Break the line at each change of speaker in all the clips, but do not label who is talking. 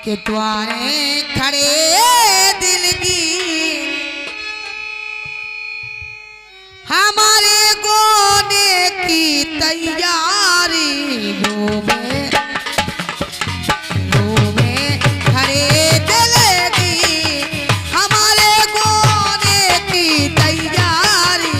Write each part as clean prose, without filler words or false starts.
कि द्वारे खड़े दिल की हमारे गोने की तैयारी रोवे खड़े दिल की हमारे गोने की तैयारी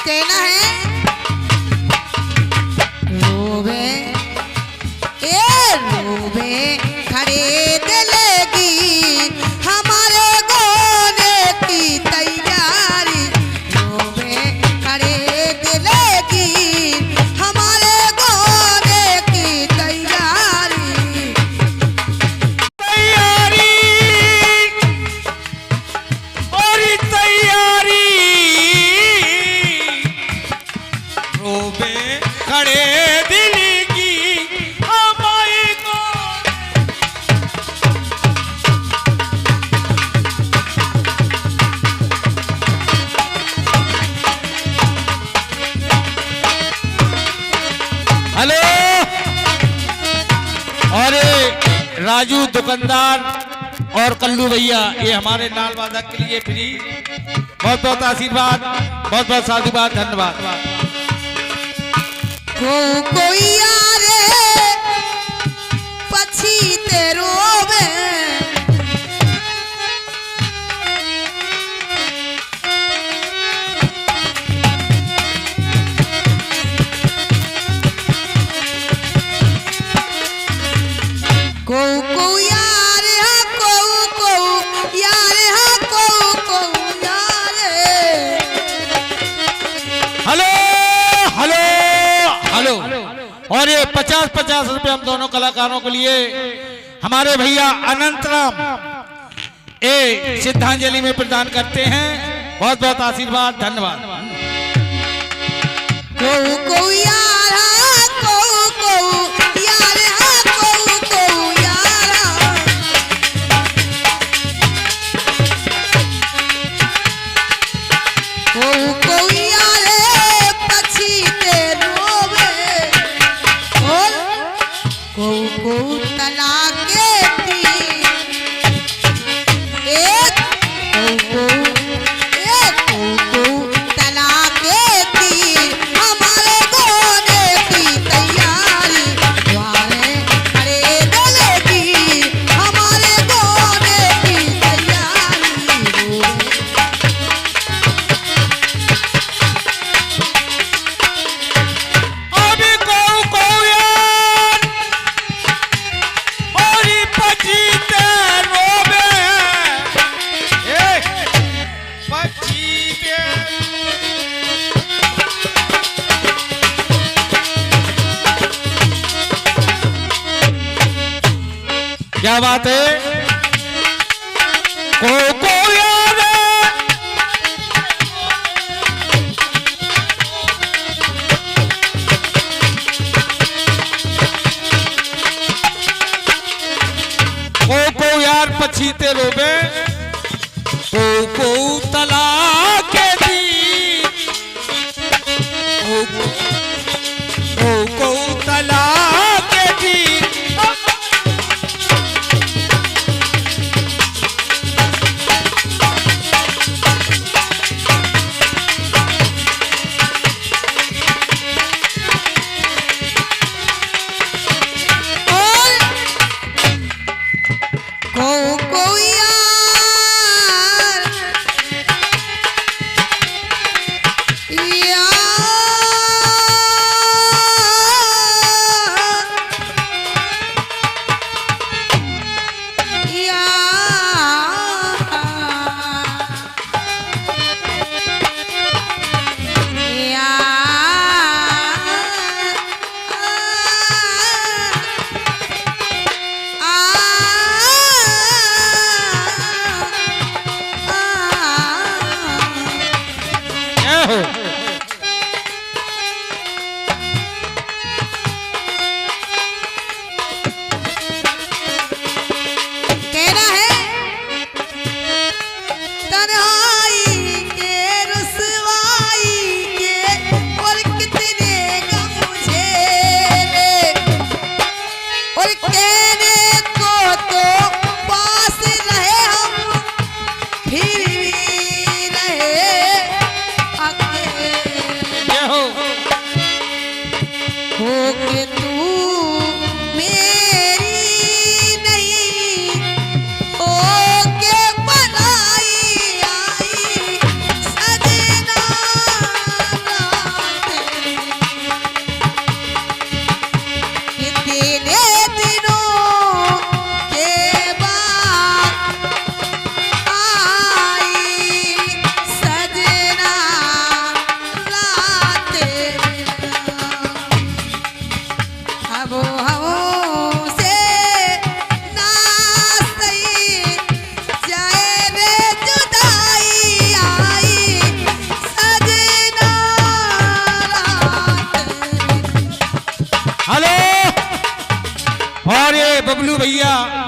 कहना है रोवे खड़े दिल की हमारे गोने की तैयारी रोवे खड़े दिल की हमारे गोने की तैयारी
और तैयारी रोवे खड़े दिल की हमारी हेलो और राजू दुकानदार और कल्लू भैया ये हमारे नाल वादक के लिए फ्री बहुत बहुत आशीर्वाद बहुत बहुत साधुवाद धन्यवाद।
कोई यारे पछी तेरो को यार
हेलो हेलो हेलो और ये 50-50 रुपए हम दोनों कलाकारों के लिए हमारे भैया अनंतराम ए श्रद्धांजलि में प्रदान करते हैं बहुत बहुत आशीर्वाद धन्यवाद।
को यार
क्या बात है को यार को यार पछीते रोबे को तला के दी को तला के दी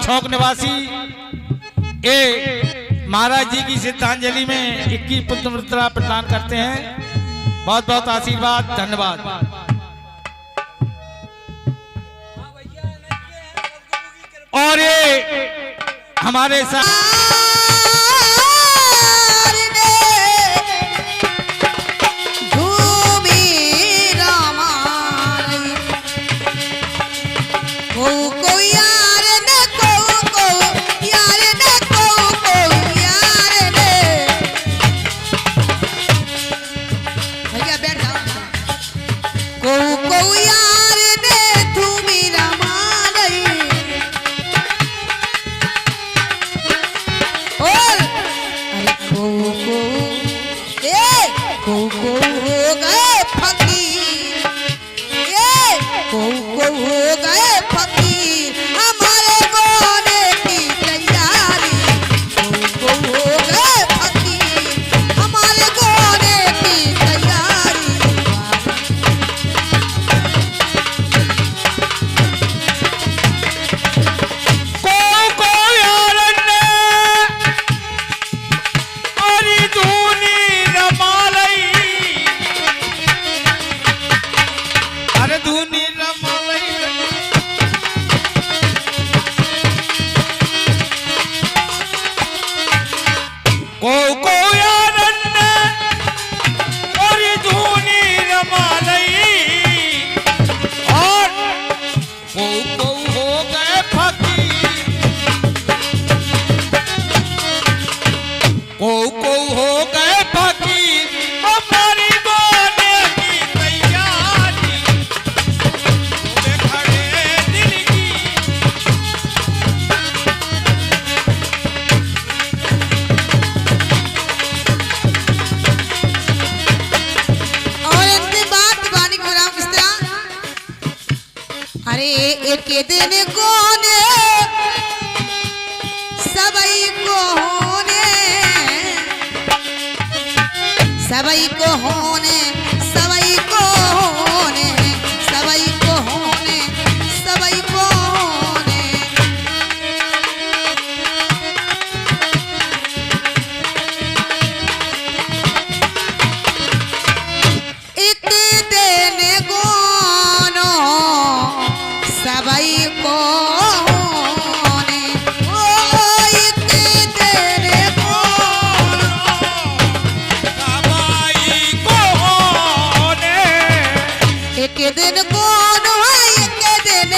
छौक निवासी ये महाराज जी की श्रद्धांजलि में 21 पुत्र प्रदान करते हैं। बहुत बहुत आशीर्वाद, धन्यवाद। और ये हमारे साथ
एक दिन कोने सबई को होने, सबई को होने, सबई को होने, सबई को होने, सबई को होने। एक दिन कोनो सबई को होने, ओ एक दिन कोनो
सबई को होने,
एक दिन कोनो है, एक दिन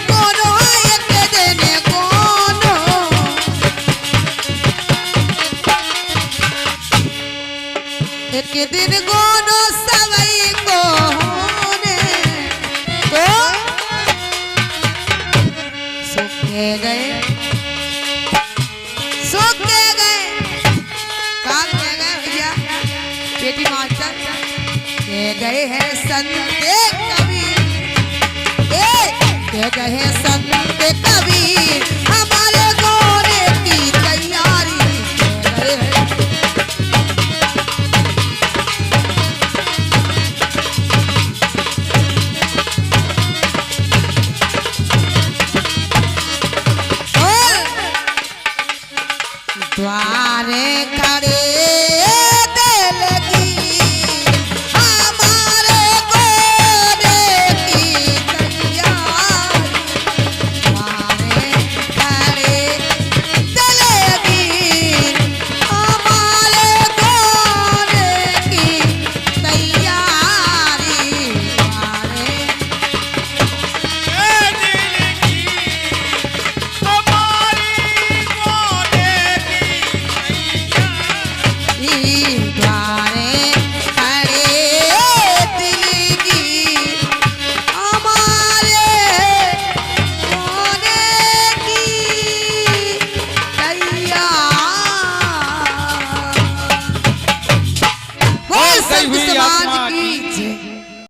कोनो है, एक दिन कोनो, एक दिन कोनो सबई को होने। तो सूखे गए, सूखे गए, काम के गए भैया बेटी मास्टर के गए हैं संत कबीर, के गए हैं संत कबीर, हमारे गोरे की तैयारी के गए हैं। द्वारे खड़े